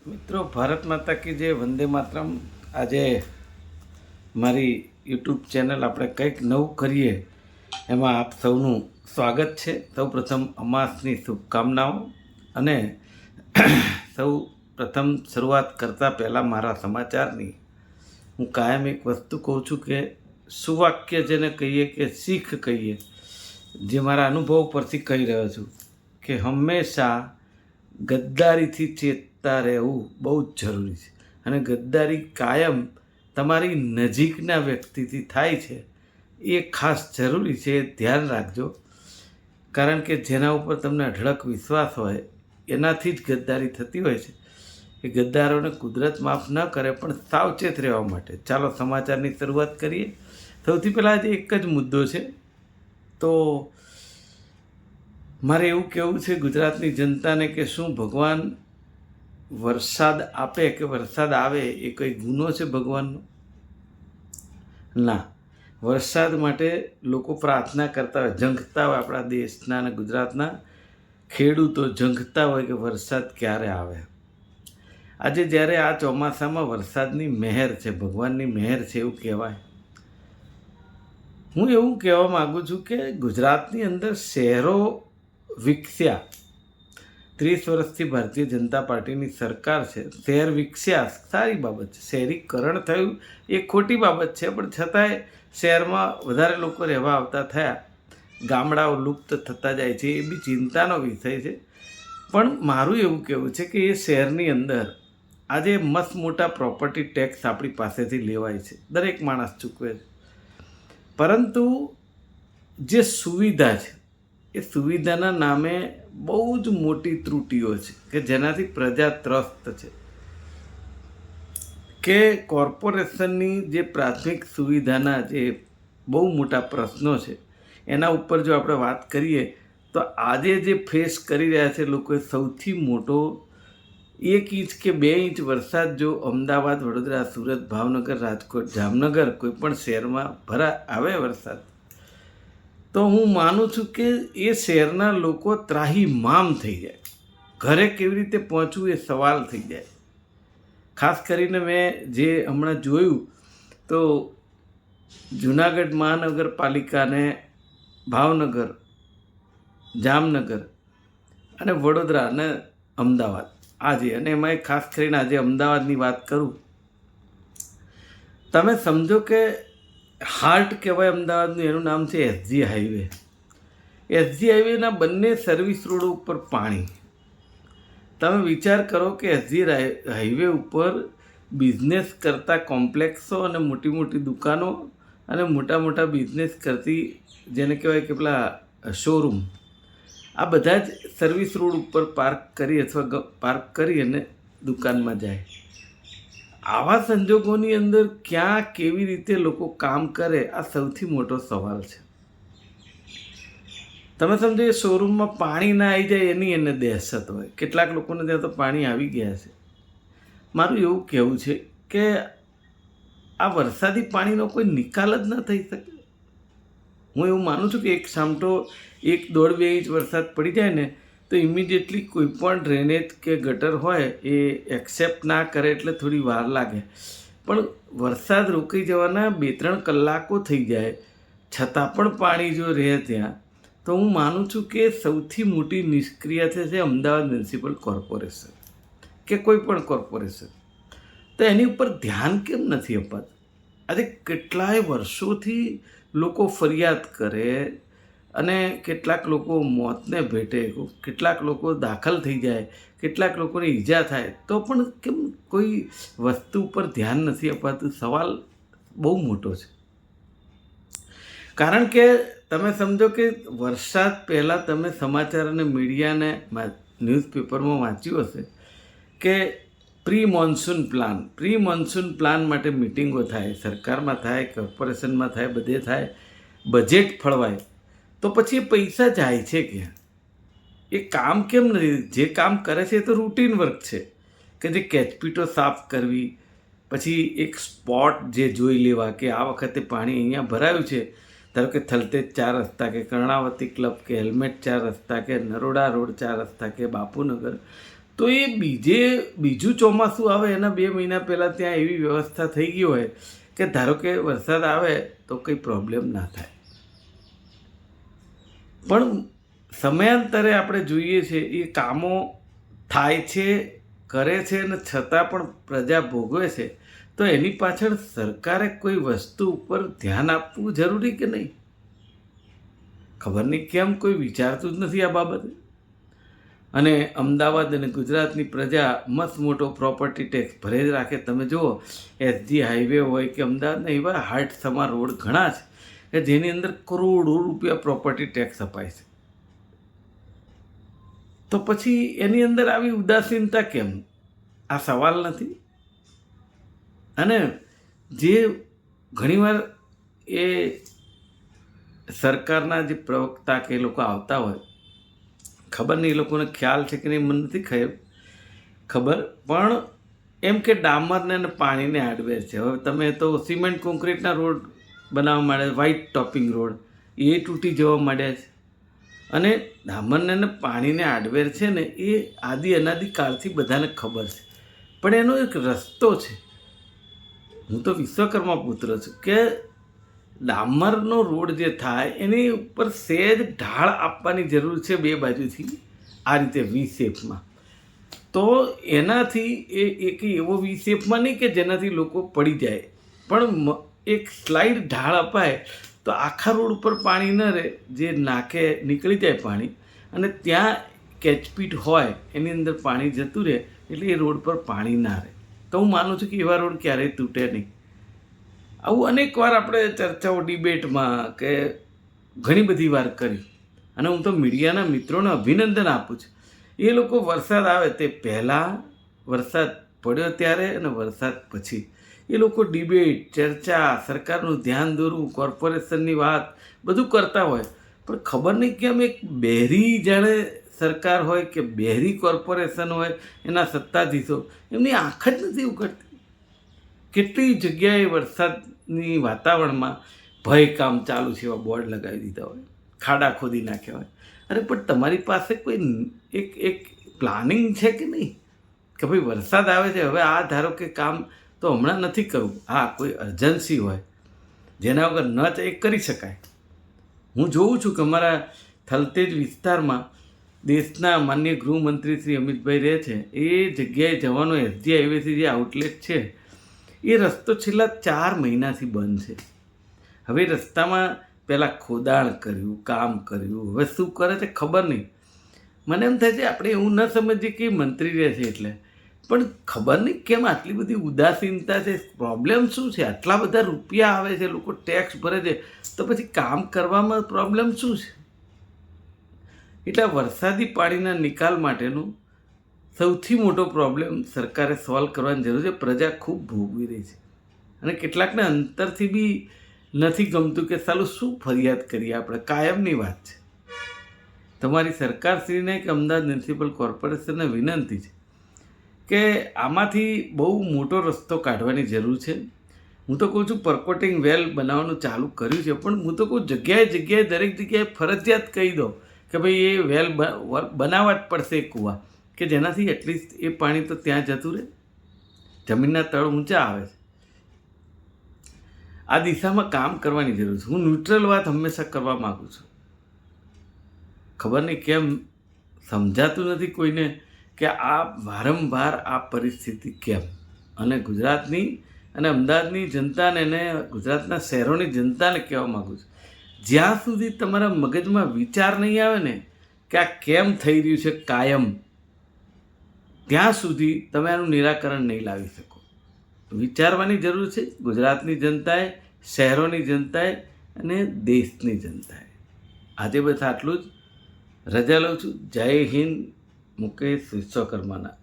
મિત્રો, ભારત માતા કી જય, વંદે માતરમ. આજે મારી યુટ્યુબ ચેનલ આપણે કંઈક નવું કરીએ એમાં આપ સૌનું સ્વાગત છે. સૌ પ્રથમ અમાસની શુભકામનાઓ. અને સૌ પ્રથમ શરૂઆત કરતાં પહેલાં મારા સમાચારની હું કાયમ એક વસ્તુ કહું છું કે સુવાક્ય જેને કહીએ કે શીખ કહીએ, જે મારા અનુભવ પરથી કહી રહ્યો છું કે હંમેશા ગદ્દારીથી ચેતતા રહેવું બહુ જ જરૂરી છે. અને ગદ્દારી કાયમ તમારી નજીકના વ્યક્તિથી થાય છે, એ ખાસ જરૂરી છે, એ ધ્યાન રાખજો. કારણ કે જેના ઉપર તમને અઢળક વિશ્વાસ હોય એનાથી જ ગદ્દારી થતી હોય છે. એ ગદ્દારોને કુદરત માફ ન કરે, પણ સાવચેત રહેવા માટે ચાલો સમાચારની શરૂઆત કરીએ. સૌથી પહેલાં આજે એક જ મુદ્દો છે. તો મારે એવું કહેવું છે ગુજરાતની જનતાને કે શું ભગવાન વરસાદ આપે કે વરસાદ આવે એ કંઈ ગુનો છે ભગવાનનો? ના. વરસાદ માટે લોકો પ્રાર્થના કરતા હોય, ઝંખતા હોય. આપણા દેશના અને ગુજરાતના ખેડૂતો ઝંખતા હોય કે વરસાદ ક્યારે આવે. આજે જ્યારે આ ચોમાસામાં વરસાદની મહેર છે, ભગવાનની મહેર છે એવું કહેવાય. હું એવું કહેવા માગું છું કે ગુજરાતની અંદર શહેરો વિકસ્યા. 30 વર્ષથી ભારતીય જનતા પાર્ટીની સરકાર છે. શહેર વિકસ્યા, સારી બાબત છે. શહેરીકરણ થયું એ ખોટી બાબત છે, પણ છતાંય શહેરમાં વધારે લોકો રહેવા આવતા થયા, ગામડાઓ લુપ્ત થતા જાય છે, એ બી ચિંતાનો વિષય છે. પણ મારું એવું કહેવું છે કે એ શહેરની અંદર આજે મસ્ત મોટા પ્રોપર્ટી ટેક્સ આપણી પાસેથી લેવાય છે, દરેક માણસ ચૂકવે છે. પરંતુ જે સુવિધા છે એ સુવિધાના નામે બહુ જ મોટી ત્રુટીઓ છે કે જેનાથી પ્રજા ત્રસ્ત છે. કે કોર્પોરેશનની જે પ્રાથમિક સુવિધાના જે બહુ મોટા પ્રશ્નો છે એના ઉપર જો આપણે વાત કરીએ તો આજે જે ફેસ કરી રહ્યા છે લોકોએ, સૌથી મોટો 1 ઇંચ કે 2 ઇંચ વરસાદ જો અમદાવાદ, વડોદરા, સુરત, ભાવનગર, રાજકોટ, જામનગર કોઈ પણ શહેરમાં આવે વરસાદ, તો હું માનું છું કે એ શહેરના લોકો ત્રાહીમામ થઈ જાય. ઘરે કેવી રીતે પહોંચવું એ સવાલ થઈ જાય. ખાસ કરીને મેં જે હમણાં જોયું તો જૂનાગઢ મહાનગરપાલિકાને ભાવનગર, જામનગર અને વડોદરા અને અમદાવાદ આજે, અને એમાં ખાસ કરીને આજે અમદાવાદની વાત કરું, તમે સમજો કે હાર્ટ કહેવાય અમદાવાદનું, એનું નામ છે એસજી હાઈવે. એસજી હાઈવેના બંને સર્વિસ રોડ ઉપર પાણી. તમે વિચાર કરો કે એસજી હાઈવે ઉપર બિઝનેસ કરતા કોમ્પ્લેક્સો અને મોટી મોટી દુકાનો અને મોટા મોટા બિઝનેસ કરતી, જેને કહેવાય કે પેલા શોરૂમ, આ બધા જ સર્વિસ રોડ ઉપર પાર્ક કરી અથવા પાર્ક કરી અને દુકાનમાં જાય. આવા સંજોગોની અંદર ક્યાં કેવી રીતે લોકો કામ કરે, આ સૌથી મોટો સવાલ છે. તમે સમજો એ શોરૂમમાં પાણી ના આવી જાય એની એને દહેશત હોય. કેટલાક લોકોને ત્યાં તો પાણી આવી ગયા છે. મારું એવું કહેવું છે કે આ વરસાદી પાણીનો કોઈ નિકાલ જ ન થઈ શકે. હું એવું માનું છું કે એક સામટો 1-1.5-2 ઇંચ વરસાદ પડી જાય ને તો ઇમિડિયેટલી કોઈ પણ ડ્રેનેજ કે ગટર હોય એ એક્સેપ્ટ ના કરે એટલે થોડી વાર લાગે. પણ વરસાદ રોકાઈ જવાના 2-3 કલાકો થઈ જાય છતાં પણ પાણી જો રહે ત્યાં, તો હું માનું છું કે સૌથી મોટી નિષ્ક્રિયતા છે અમદાવાદ મ્યુનિસિપલ કોર્પોરેશન કે કોઈ પણ કોર્પોરેશન. તો એની ઉપર ધ્યાન કેમ નથી અપાતું? આજે કેટલાય વર્ષોથી લોકો ફરિયાદ કરે અને કેટલાક લોકો મોતને ભેટે, કેટલાક લોકો દાખલ થઈ જાય, કેટલાક લોકોને ઈજા થાય, તો પણ કેમ કોઈ વસ્તુ ઉપર ધ્યાન નથી અપાતું? સવાલ બહુ મોટો છે. કારણ કે તમે સમજો કે વરસાદ પહેલાં તમે સમાચાર અને મીડિયાને ન્યૂઝપેપરમાં વાંચ્યું હશે કે પ્રી મોન્સૂન પ્લાન માટે મિટિંગો થાય, સરકારમાં થાય, કોર્પોરેશનમાં થાય, બધે થાય, બજેટ ફળવાય, તો પછી એ પૈસા જાય છે ક્યાં? એ કામ કેમ નથી? જે કામ કરે છે એ તો રૂટીન વર્ક છે કે જે કેચપીટો સાફ કરવી, પછી એક સ્પોટ જે જોઈ લેવા કે આ વખતે પાણી અહીંયા ભરાયું છે, ધારો કે થલતેજ 4 રસ્તા કે કર્ણાવતી ક્લબ કે હેલ્મેટ 4 રસ્તા કે નરોડા રોડ 4 રસ્તા કે બાપુનગર, તો એ બીજું ચોમાસું આવે એના 2 મહિના પહેલાં ત્યાં એવી વ્યવસ્થા થઈ ગઈ હોય કે ધારો કે વરસાદ આવે તો કંઈ પ્રોબ્લેમ ના થાય. પણ સમયાંતરે આપણે જોઈએ છે એ કામો થાય છે, કરે છે, અને છતાં પણ પ્રજા ભોગવે છે. તો એની પાછળ સરકારે કોઈ વસ્તુ ઉપર ધ્યાન આપવું જરૂરી કે નહીં? ખબર નહીં કેમ કોઈ વિચારતું જ નથી આ બાબતે. અને અમદાવાદ અને ગુજરાતની પ્રજા મસ્ત મોટો પ્રોપર્ટી ટેક્સ ભરે જ રાખે. તમે જુઓ એસજી હાઈવે હોય કે અમદાવાદના એવા હાટ સમા રોડ ઘણા છે કે જેની અંદર કરોડો રૂપિયા પ્રોપર્ટી ટેક્સ અપાય છે. તો પછી એની અંદર આવી ઉદાસીનતા કેમ? આ સવાલ નથી? અને જે ઘણીવાર એ સરકારના જે પ્રવક્તા કે એ લોકો આવતા હોય, ખબર નહીં એ લોકોને ખ્યાલ છે કે નહીં, મને નથી ખબર, પણ એમ કે ડામરને અને પાણીને આડવેર છે. હવે તમે તો સિમેન્ટ કોન્ક્રીટના રોડ બનાવવા માંડ્યા, વ્હાઇટ ટોપિંગ રોડ એ તૂટી જવા માંડ્યા છે. અને ડામરને અને પાણીને આડવેર છે ને એ અનાદિકાળથી બધાને ખબર છે, પણ એનો એક રસ્તો છે. હું તો વિશ્વકર્મા પુત્ર છું કે ડામરનો રોડ જે થાય એની ઉપર સહેજ ઢાળ આપવાની જરૂર છે 2 બાજુથી, આ રીતે વી શેપમાં. તો એનાથી એક એવો વી શેપમાં નહીં કે જેનાથી લોકો પડી જાય, પણ એક સ્લાઇડ ઢાળ અપાય તો આખા રોડ ઉપર પાણી ન રહે, જે નાકે નીકળી જાય પાણી, અને ત્યાં કેચપીટ હોય એની અંદર પાણી જતું રહે, એટલે એ રોડ પર પાણી ના રહે. તો હું માનું છું કે એવા રોડ ક્યારેય તૂટે નહીં. આવું અનેક વાર આપણે ચર્ચાઓ ડિબેટમાં કે ઘણી બધી વાર કરી. અને હું તો મીડિયાના મિત્રોને અભિનંદન આપું છું. એ લોકો વરસાદ આવે તે પહેલાં, વરસાદ પડ્યો ત્યારે અને વરસાદ પછી એ લોકો ડિબેટ, ચર્ચા, સરકારનું ધ્યાન દોરવું, કોર્પોરેશનની વાત બધું કરતા હોય. પણ ખબર નહીં કેમ એક બહેરી જાણે સરકાર હોય કે બહેરી કોર્પોરેશન હોય, એના સત્તાધીશો, એમની આંખ જ નથી ઉઘડતી. કેટલી જગ્યાએ વરસાદની વાતાવરણમાં ભય કામ ચાલુ છે એવા બોર્ડ લગાવી દીધા હોય, ખાડા ખોદી નાખ્યા હોય. અરે પણ તમારી પાસે કોઈ એક પ્લાનિંગ છે કે નહીં કે ભાઈ વરસાદ આવે છે, હવે આ ધારો કે કામ તો હમણાં નથી કરવું, હા કોઈ અર્જન્સી હોય જેના વગર ન એ કરી શકાય. હું જોઉં છું કે અમારા થલતેજ વિસ્તારમાં દેશના માનનીય ગૃહમંત્રી શ્રી અમિતભાઈ રહે છે, એ જગ્યાએ જવાનો એસજી હાઈવેથી જે આઉટલેટ છે એ રસ્તો છેલ્લા 4 મહિનાથી બંધ છે. હવે રસ્તામાં પહેલાં ખોદાણ કર્યું, કામ કર્યું, હવે શું કરે છે ખબર નહીં. મને એમ થાય છે આપણે એવું ન સમજીએ કે મંત્રી રહે છે એટલે, પણ ખબર નહીં કેમ આટલી બધી ઉદાસીનતા છે. પ્રોબ્લેમ શું છે? આટલા બધા રૂપિયા આવે છે, લોકો ટેક્સ ભરે છે, તો પછી કામ કરવામાં પ્રોબ્લેમ શું છે? એટલે વરસાદી પાણીના નિકાલ માટેનું સૌથી મોટો પ્રોબ્લેમ સરકારે સોલ્વ કરવાની જરૂર છે. પ્રજા ખૂબ ભોગવી રહી છે અને કેટલાકને અંતરથી બી નથી ગમતું કે સાલું શું ફરિયાદ કરીએ આપણે, કાયમની વાત છે. તમારી સરકારશ્રીને કે અમદાવાદ મ્યુનિસિપલ કોર્પોરેશનને વિનંતી છે કે આમાંથી બહુ મોટો રસ્તો કાઢવાની જરૂર છે. હું તો કહું છું પરકોટિંગ વેલ બનાવવાનું ચાલુ કર્યું છે, પણ હું તો કહું જગ્યાએ દરેક જગ્યાએ ફરજિયાત કહી દો કે ભાઈ એ વેલ બનાવવા જ પડશે, કૂવા કે જેનાથી એટલીસ્ટ એ પાણી તો ત્યાં જતું રહે. જમીનના તળ ઊંચા આવે છે. આ દિશામાં કામ કરવાની જરૂર છે. હું ન્યુટ્રલ વાત હંમેશા કરવા માગું છું. ખબર નહીં કેમ સમજાતું નથી કોઈને કે આ વારંવાર આ પરિસ્થિતિ કેમ. અને ગુજરાતની અને અમદાવાદની જનતાને અને ગુજરાતના શહેરોની જનતાને કહેવા માગું છું, જ્યાં સુધી તમારા મગજમાં વિચાર નહીં આવે ને કે આ કેમ થઈ રહ્યું છે કાયમ, ત્યાં સુધી તમે આનું નિરાકરણ નહીં લાવી શકો. વિચારવાની જરૂર છે ગુજરાતની જનતાએ, શહેરોની જનતાએ અને દેશની જનતાએ. આજે બસ આટલું જ. રજા લઉં છું. જય હિન્દ. મુકેશ વિશ્વકર્માના.